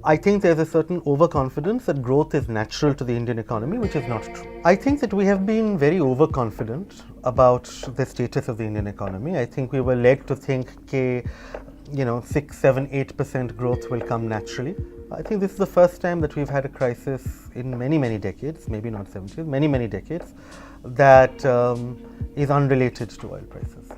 I think there's a certain overconfidence that growth is natural to the Indian economy, which is not true. I think that we have been very overconfident about the status of the Indian economy. I think we were led to think, 6, 7, 8% growth will come naturally. I think this is the first time that we've had a crisis in many, many decades, maybe not 70s, many, many decades, that is unrelated to oil prices.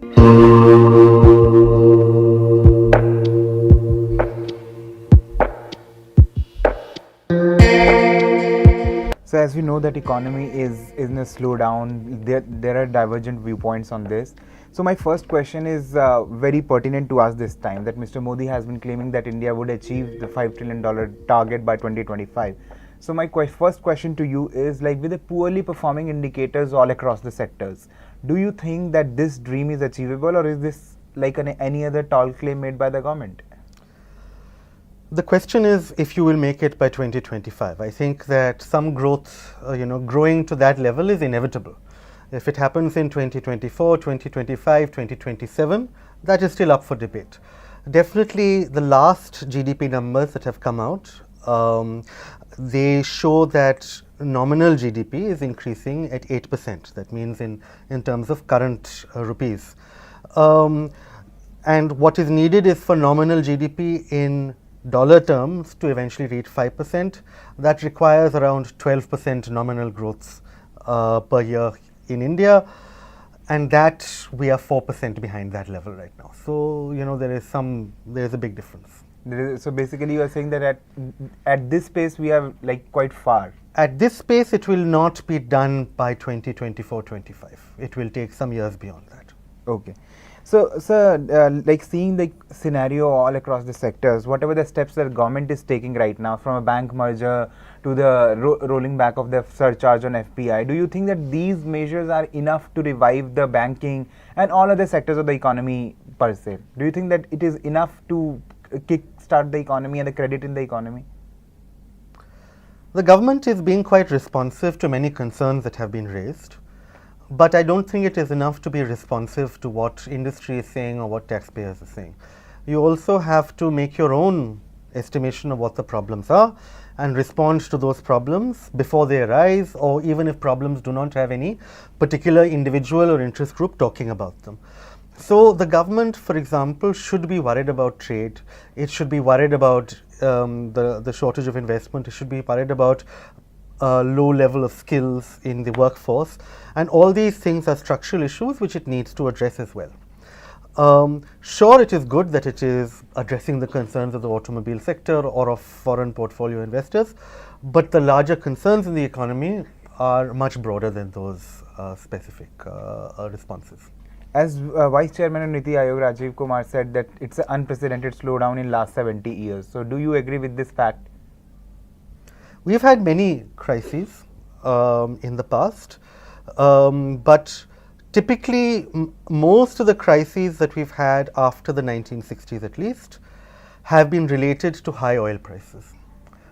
So as we know that economy is in a slowdown, there are divergent viewpoints on this. So my first question is very pertinent to us this time, that Mr. Modi has been claiming that India would achieve the $5 trillion target by 2025. So my first question to you is, like, with the poorly performing indicators all across the sectors, do you think that this dream is achievable, or is this like any other tall claim made by the government? The question is if you will make it by 2025. I think that some growth, growing to that level is inevitable. If it happens in 2024, 2025, 2027, that is still up for debate. Definitely the last GDP numbers that have come out, they show that nominal GDP is increasing at 8%. That means in terms of current rupees. And what is needed is for nominal GDP in dollar terms to eventually reach 5%. That requires around 12% nominal growth per year in India, and that we are 4% behind that level right now. So there is a big difference. So basically you are saying that at this pace we are like quite far. At this pace it will not be done by 2024-25. It will take some years beyond that. Okay. So, sir, like seeing the scenario all across the sectors, whatever the steps that government is taking right now, from a bank merger to the rolling back of the surcharge on FPI, do you think that these measures are enough to revive the banking and all other sectors of the economy per se? Do you think that it is enough to kick-start the economy and the credit in the economy? The government is being quite responsive to many concerns that have been raised. But I don't think it is enough to be responsive to what industry is saying or what taxpayers are saying. You also have to make your own estimation of what the problems are and respond to those problems before they arise, or even if problems do not have any particular individual or interest group talking about them. So the government, for example, should be worried about trade. It should be worried about the shortage of investment. It should be worried about low level of skills in the workforce, and all these things are structural issues which it needs to address as well. Sure, it is good that it is addressing the concerns of the automobile sector or of foreign portfolio investors, but the larger concerns in the economy are much broader than those specific responses. As Vice Chairman of Niti Aayog, Rajiv Kumar, said that it's an unprecedented slowdown in last 70 years. So do you agree with this fact? We've had many crises in the past, but typically most of the crises that we've had after the 1960s at least have been related to high oil prices.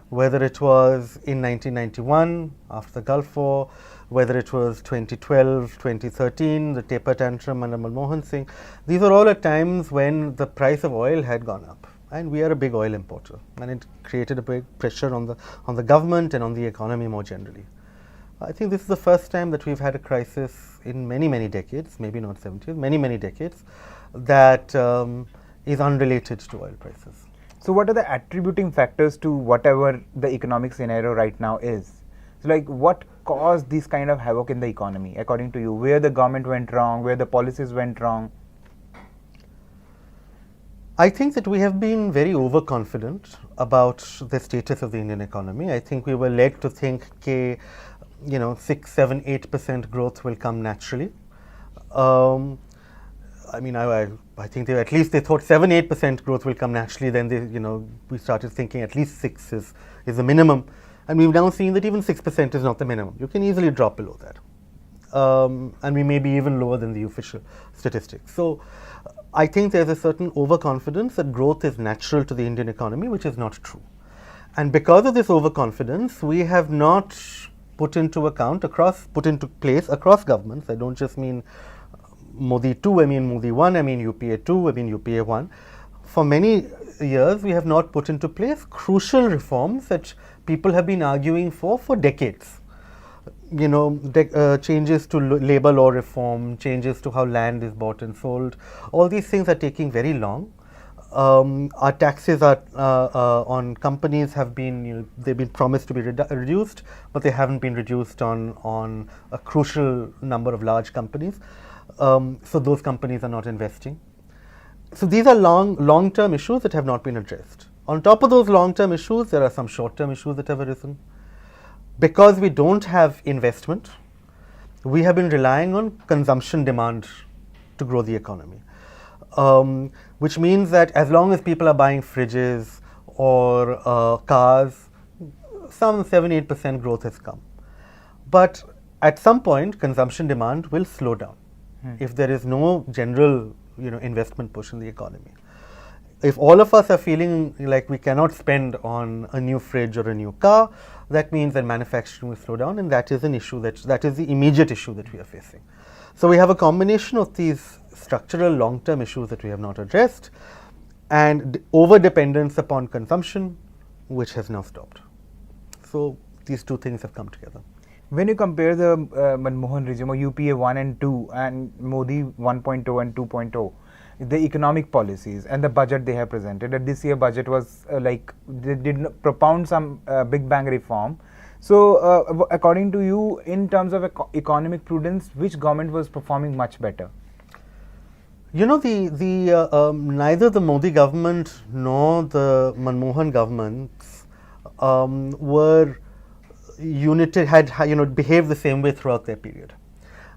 Whether it was in 1991 after the Gulf War, whether it was 2012, 2013, the taper tantrum under Manmohan Singh, these are all at times when the price of oil had gone up. And we are a big oil importer, and it created a big pressure on the government and on the economy more generally. I think this is the first time that we've had a crisis in many, many decades, maybe not 70s, many, many decades, that is unrelated to oil prices. So what are the attributing factors to whatever the economic scenario right now is? So like what caused this kind of havoc in the economy, according to you? Where the government went wrong, where the policies went wrong? I think that we have been very overconfident about the status of the Indian economy. I think we were led to think, 6, 7, 8% growth will come naturally. I think at least they thought 7, 8% growth will come naturally. Then we started thinking at least 6 is the minimum, and we've now seen that even 6% is not the minimum. You can easily drop below that, and we may be even lower than the official statistics. So I think there's a certain overconfidence that growth is natural to the Indian economy, which is not true. And because of this overconfidence, we have not put into place across governments. I don't just mean Modi 2, I mean Modi 1, I mean UPA 2, I mean UPA 1. for many years, we have not put into place crucial reforms that people have been arguing for decades. You know, changes to labor law reform, changes to how land is bought and sold, all these things are taking very long. Our taxes are on companies have been, they've been promised to be reduced, but they haven't been reduced on a crucial number of large companies. So those companies are not investing. So these are long-term issues that have not been addressed. On top of those long-term issues, there are some short-term issues that have arisen. Because we don't have investment, we have been relying on consumption demand to grow the economy. Which means that as long as people are buying fridges or cars, some 7-8% growth has come. But at some point, consumption demand will slow down if there is no general, investment push in the economy. If all of us are feeling like we cannot spend on a new fridge or a new car, that means that manufacturing will slow down, and that is an issue that is the immediate issue that we are facing. So we have a combination of these structural long-term issues that we have not addressed, and over-dependence upon consumption, which has now stopped. So these two things have come together. When you compare the Manmohan regime, or UPA 1 and 2, and Modi 1.0 and 2.0, the economic policies and the budget they have presented, that this year budget was they did propound some big bang reform. So according to you, in terms of economic prudence, which government was performing much better? Neither the Modi government nor the Manmohan governments were united, had behaved the same way throughout their period.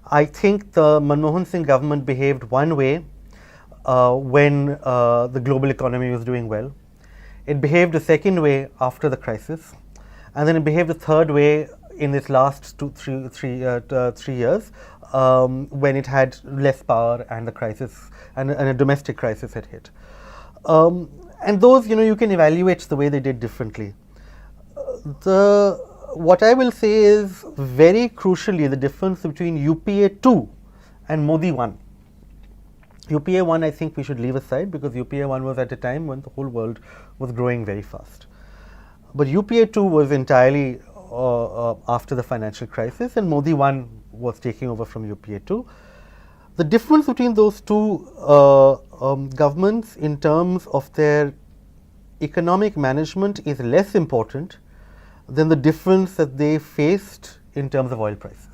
I think the Manmohan Singh government behaved one way when the global economy was doing well. It behaved a second way after the crisis, and then it behaved a third way in its last 3 years when it had less power and the crisis and a domestic crisis had hit. And those, you can evaluate the way they did differently. What I will say is very crucially the difference between UPA 2 and Modi 1. UPA 1 I think we should leave aside, because UPA 1 was at a time when the whole world was growing very fast. But UPA 2 was entirely after the financial crisis, and Modi 1 was taking over from UPA 2. The difference between those two governments in terms of their economic management is less important than the difference that they faced in terms of oil prices.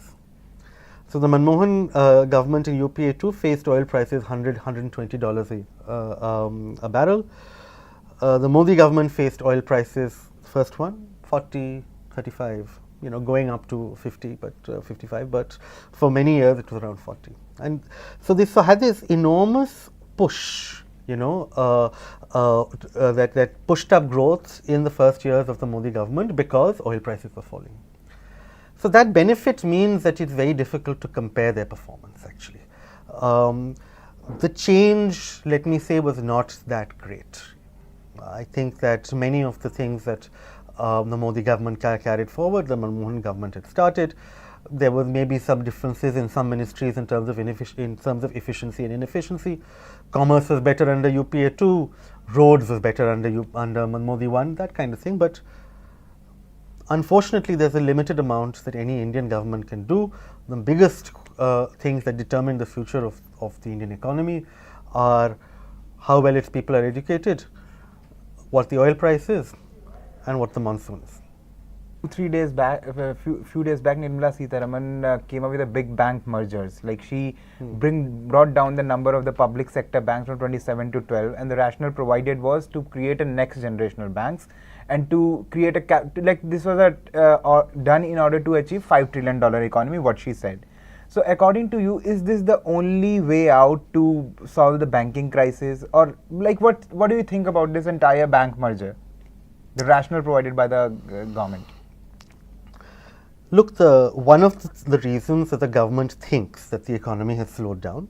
So the Manmohan government in UPA 2 faced oil prices $100, $120 a barrel. The Modi government faced oil prices, first one, 40, 35, going up to 50, but 55, but for many years it was around 40. And so this had this enormous push, that pushed up growth in the first years of the Modi government because oil prices were falling. So that benefit means that it's very difficult to compare their performance actually. The change, let me say, was not that great. I think that many of the things that the Modi government carried forward, the Manmohan government had started. There was maybe some differences in some ministries in terms of efficiency and inefficiency. Commerce was better under UPA 2, roads was better under Modi 1, that kind of thing. But unfortunately, there's a limited amount that any Indian government can do. The biggest things that determine the future of the Indian economy are how well its people are educated, what the oil price is, and what the monsoon is. 3 days back, a few days back, Nirmala Sitharaman came up with a big bank mergers. Like she brought down the number of the public sector banks from 27 to 12, and the rationale provided was to create a next generational banks and to create this was done in order to achieve $5 trillion economy, what she said. So according to you, is this the only way out to solve the banking crisis, or what do you think about this entire bank merger, the rationale provided by the government? Look, one of the reasons that the government thinks that the economy has slowed down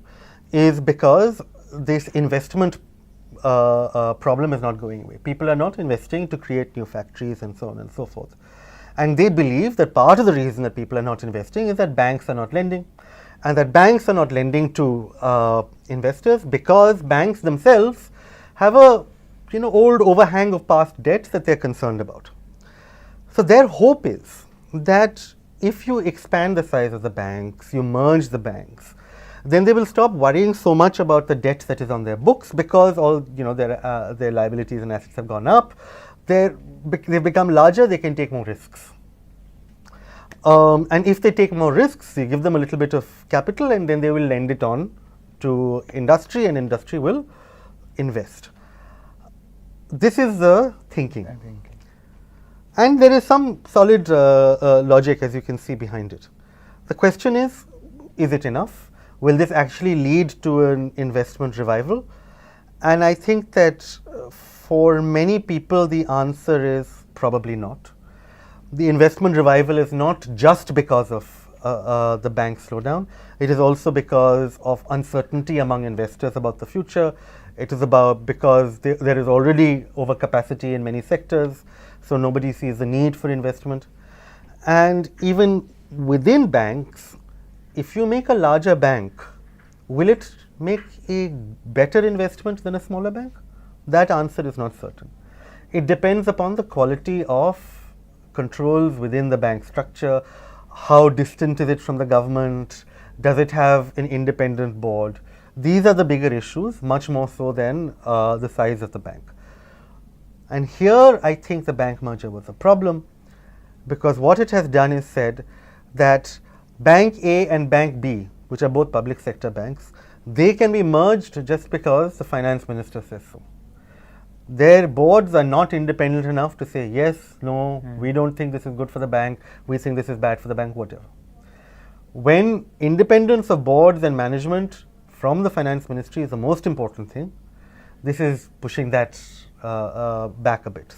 is because this investment problem is not going away. People are not investing to create new factories and so on and so forth. And they believe that part of the reason that people are not investing is that banks are not lending, and that banks are not lending to investors because banks themselves have a old overhang of past debts that they're concerned about. So their hope is that if you expand the size of the banks, you merge the banks, then they will stop worrying so much about the debt that is on their books, because all their liabilities and assets have gone up. They've become larger, they can take more risks. And if they take more risks, you give them a little bit of capital, and then they will lend it on to industry, and industry will invest. This is the thinking. And there is some solid logic, as you can see, behind it. The question is it enough? Will this actually lead to an investment revival? And I think that for many people, the answer is probably not. The investment revival is not just because of the bank slowdown. It is also because of uncertainty among investors about the future. It is because there is already overcapacity in many sectors, so nobody sees the need for investment. And even within banks, if you make a larger bank, will it make a better investment than a smaller bank? That answer is not certain. It depends upon the quality of controls within the bank structure. How distant is it from the government? Does it have an independent board? These are the bigger issues, much more so than the size of the bank. And here I think the bank merger was a problem, because what it has done is said that Bank A and Bank B, which are both public sector banks, they can be merged just because the finance minister says so. Their boards are not independent enough to say yes, no, we don't think this is good for the bank, we think this is bad for the bank, whatever. When independence of boards and management from the finance ministry is the most important thing, this is pushing that back a bit.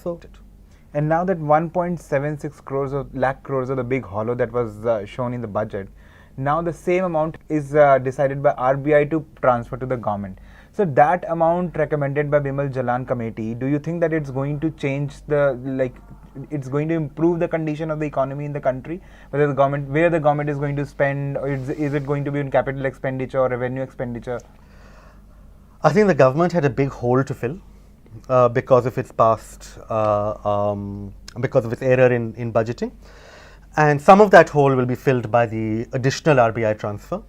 And now that 1.76 lakh crores of the big hollow that was shown in the budget, now the same amount is decided by RBI to transfer to the government. So that amount recommended by Bimal Jalan committee, do you think that it's going to change it's going to improve the condition of the economy in the country? Where the government is going to spend, or is it going to be in capital expenditure or revenue expenditure? I think the government had a big hole to fill because of its past, because of its error in budgeting. And some of that hole will be filled by the additional RBI transfer.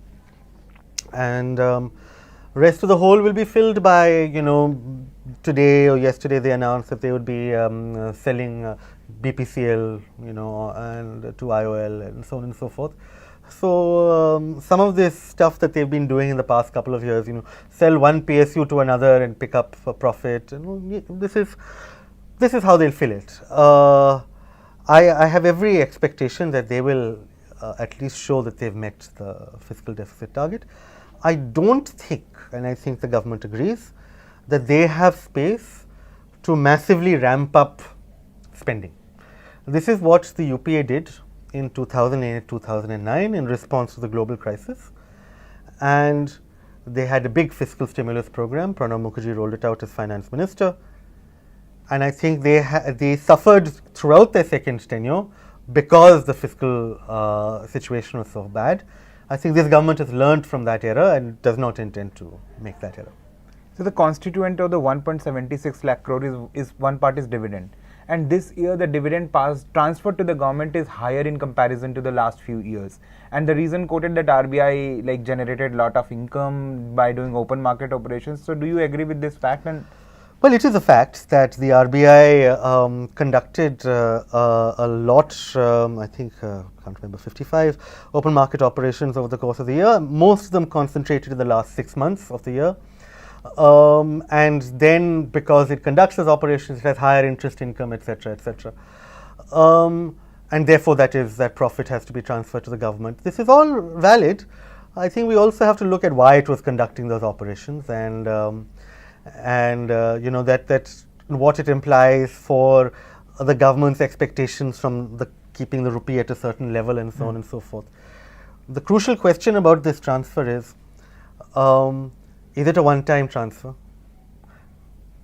And rest of the hole will be filled by, today or yesterday they announced that they would be selling BPCL, and to IOL and so on and so forth. So some of this stuff that they've been doing in the past couple of years, sell one PSU to another and pick up for profit. This is how they'll fill it. I have every expectation that they will at least show that they've met the fiscal deficit target. I don't think, and I think the government agrees, that they have space to massively ramp up spending. This is what the UPA did in 2008-2009 in response to the global crisis, and they had a big fiscal stimulus program. Pranab Mukherjee rolled it out as finance minister, and I think they suffered throughout their second tenure because the fiscal situation was so bad. I think this government has learned from that error and does not intend to make that error. So the constituent of the 1.76 lakh crore is one part is dividend. And this year the dividend transferred to the government is higher in comparison to the last few years. And the reason quoted that RBI generated a lot of income by doing open market operations. So do you agree with this fact? Well, it is a fact that the RBI conducted a lot, I think, I can't remember, 55 open market operations over the course of the year, most of them concentrated in the last 6 months of the year. And then because it conducts those operations, it has higher interest income, etc., etc. And therefore that profit has to be transferred to the government. This is all valid. I think we also have to look at why it was conducting those operations, and that what it implies for the government's expectations from keeping the rupee at a certain level and so on and so forth. The crucial question about this transfer is it a one-time transfer?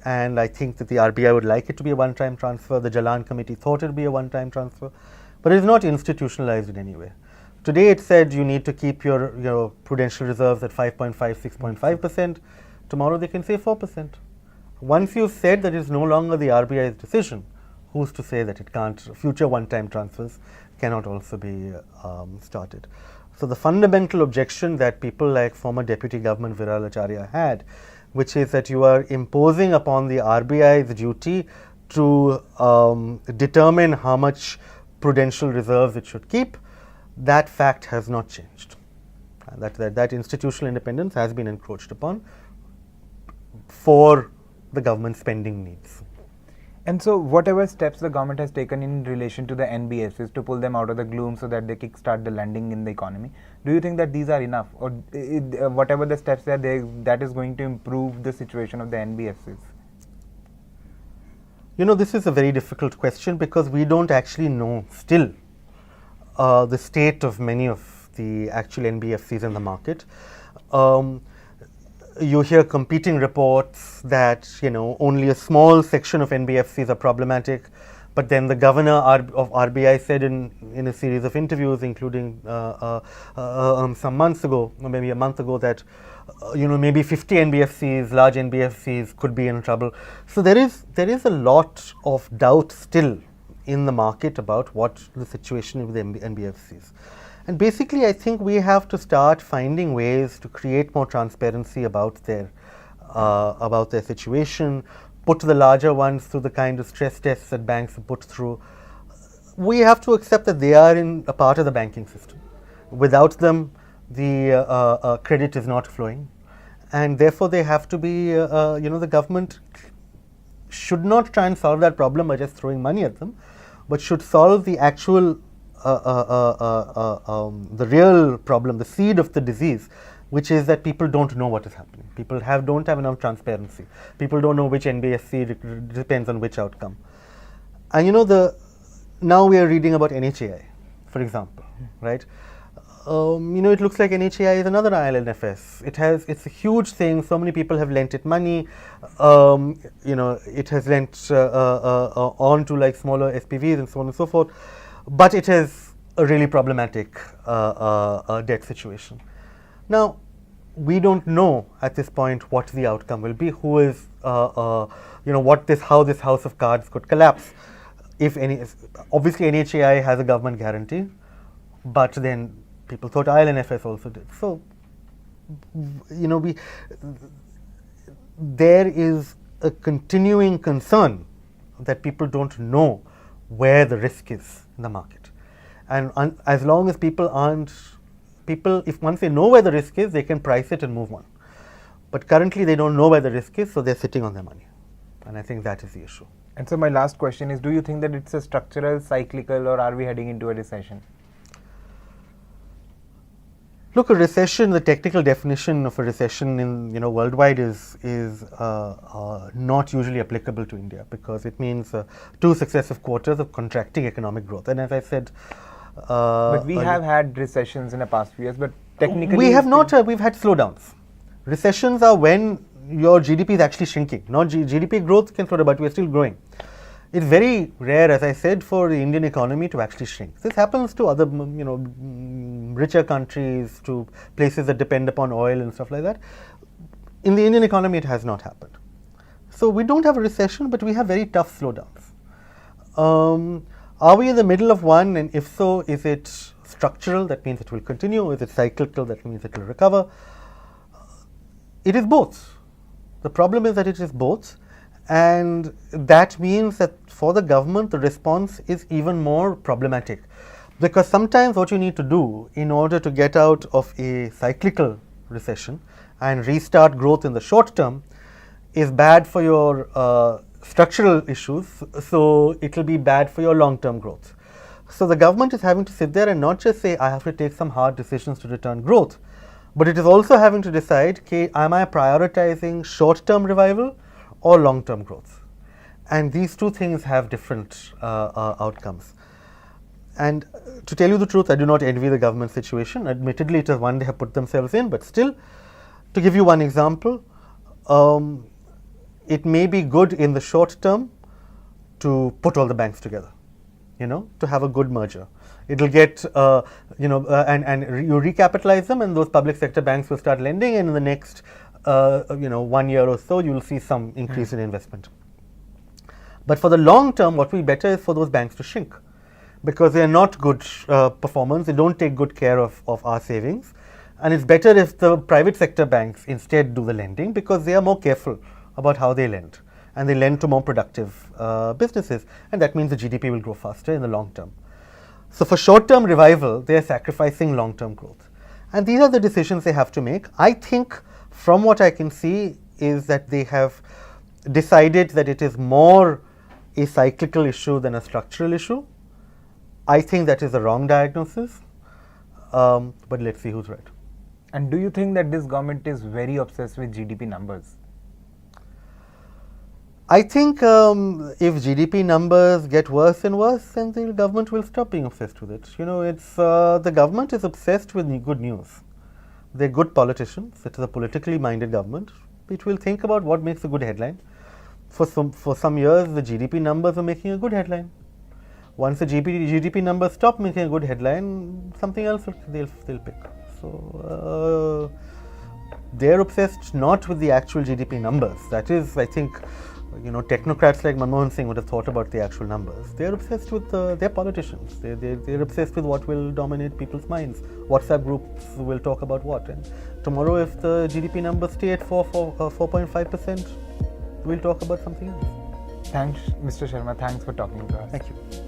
And I think that the RBI would like it to be a one-time transfer. The Jalan committee thought it would be a one-time transfer, but it is not institutionalized in any way. Today it said you need to keep your prudential reserves at 5.5, 6.5%. Tomorrow they can say 4%. Once you've said that it's no longer the RBI's decision, who's to say that it can't, future one-time transfers cannot also be started. So the fundamental objection that people like former Deputy Government Viral Acharya had, which is that you are imposing upon the RBI's duty to determine how much prudential reserves it should keep, that fact has not changed. That institutional independence has been encroached upon for the government spending needs. And so, whatever steps the government has taken in relation to the NBFCs to pull them out of the gloom so that they kickstart the lending in the economy, do you think that these are enough, or whatever the steps that that is going to improve the situation of the NBFCs? You know, this is a very difficult question because we don't actually know still the state of many of the actual NBFCs in the market. You hear competing reports that, you know, only a small section of NBFCs are problematic, but then the governor of RBI said in a series of interviews, including some months ago, or maybe a month ago, that you know, maybe 50 NBFCs, large NBFCs, could be in trouble. So there is a lot of doubt still in the market about what the situation with the NBFCs. And basically, I think we have to start finding ways to create more transparency about their situation, put the larger ones through the kind of stress tests that banks have put through. We have to accept that they are a part of the banking system. Without them, the credit is not flowing, and therefore they have to be. You know, the government should not try and solve that problem by just throwing money at them, but should solve the actual the real problem, the seed of the disease, which is that people don't know what is happening. People don't have enough transparency. People don't know which NBFC depends on which outcome. And you know, now we are reading about NHAI, for example, right? You know, it looks like NHAI is another IL&FS. It's a huge thing. So many people have lent it money. You know, it has lent on to like smaller SPVs and so on and so forth. But it is a really problematic debt situation. Now, we don't know at this point what the outcome will be. Who is, you know, how this house of cards could collapse. If any, obviously NHAI has a government guarantee, but then people thought IL&FS also did. So, you know, there is a continuing concern that people don't know where the risk is in the market. And as long as if once they know where the risk is, they can price it and move on. But currently they don't know where the risk is, so they're sitting on their money. And I think that is the issue. And so my last question is, do you think that it's a structural, cyclical, or are we heading into a recession? Look, a recession, the technical definition of a recession in, you know, worldwide is not usually applicable to India, because it means 2 successive quarters of contracting economic growth. And as I said, but we have had recessions in the past few years, but technically we have not. We've had slowdowns. Recessions are when your GDP is actually shrinking. Not GDP growth can slow down, but we are still growing. It's very rare, as I said, for the Indian economy to actually shrink. This happens to other, you know, richer countries, to places that depend upon oil and stuff like that. In the Indian economy, it has not happened. So we don't have a recession, but we have very tough slowdowns. Are we in the middle of one? And if so, is it structural? That means it will continue. Is it cyclical? That means it will recover. It is both. The problem is that it is both. And that means that for the government, the response is even more problematic, because sometimes what you need to do in order to get out of a cyclical recession and restart growth in the short term is bad for your structural issues, so it will be bad for your long-term growth. So the government is having to sit there and not just say, I have to take some hard decisions to return growth, but it is also having to decide, okay, am I prioritizing short-term revival or long-term growth? And these two things have different outcomes. And to tell you the truth, I do not envy the government situation. Admittedly, it is one they have put themselves in, but still, to give you one example, it may be good in the short term to put all the banks together, you know, to have a good merger. It'll get, you know, and you recapitalize them, and those public sector banks will start lending, and in the next 1 year or so, you will see some increase in investment. But for the long term, what will be better is for those banks to shrink, because they are not good performers. They don't take good care of our savings. And it's better if the private sector banks instead do the lending, because they are more careful about how they lend. And they lend to more productive businesses. And that means the GDP will grow faster in the long term. So for short-term revival, they are sacrificing long-term growth. And these are the decisions they have to make. I think from what I can see is that they have decided that it is more a cyclical issue than a structural issue. I think that is a wrong diagnosis, but let's see who's right. And do you think that this government is very obsessed with GDP numbers? I think if GDP numbers get worse and worse, then the government will stop being obsessed with it. It's the government is obsessed with good news. They're good politicians. It is a politically minded government. It will think about what makes a good headline. For some years, the GDP numbers were making a good headline. Once the GDP numbers stop making a good headline, something else they'll pick. So they're obsessed not with the actual GDP numbers. That is, I think, technocrats like Manmohan Singh would have thought about the actual numbers. They're obsessed with their politicians. They're obsessed with what will dominate people's minds. WhatsApp groups will talk about what. And tomorrow, if the GDP numbers stay at 4.5%, we'll talk about something else. Thanks, Mr. Sharma. Thanks for talking to us. Thank you.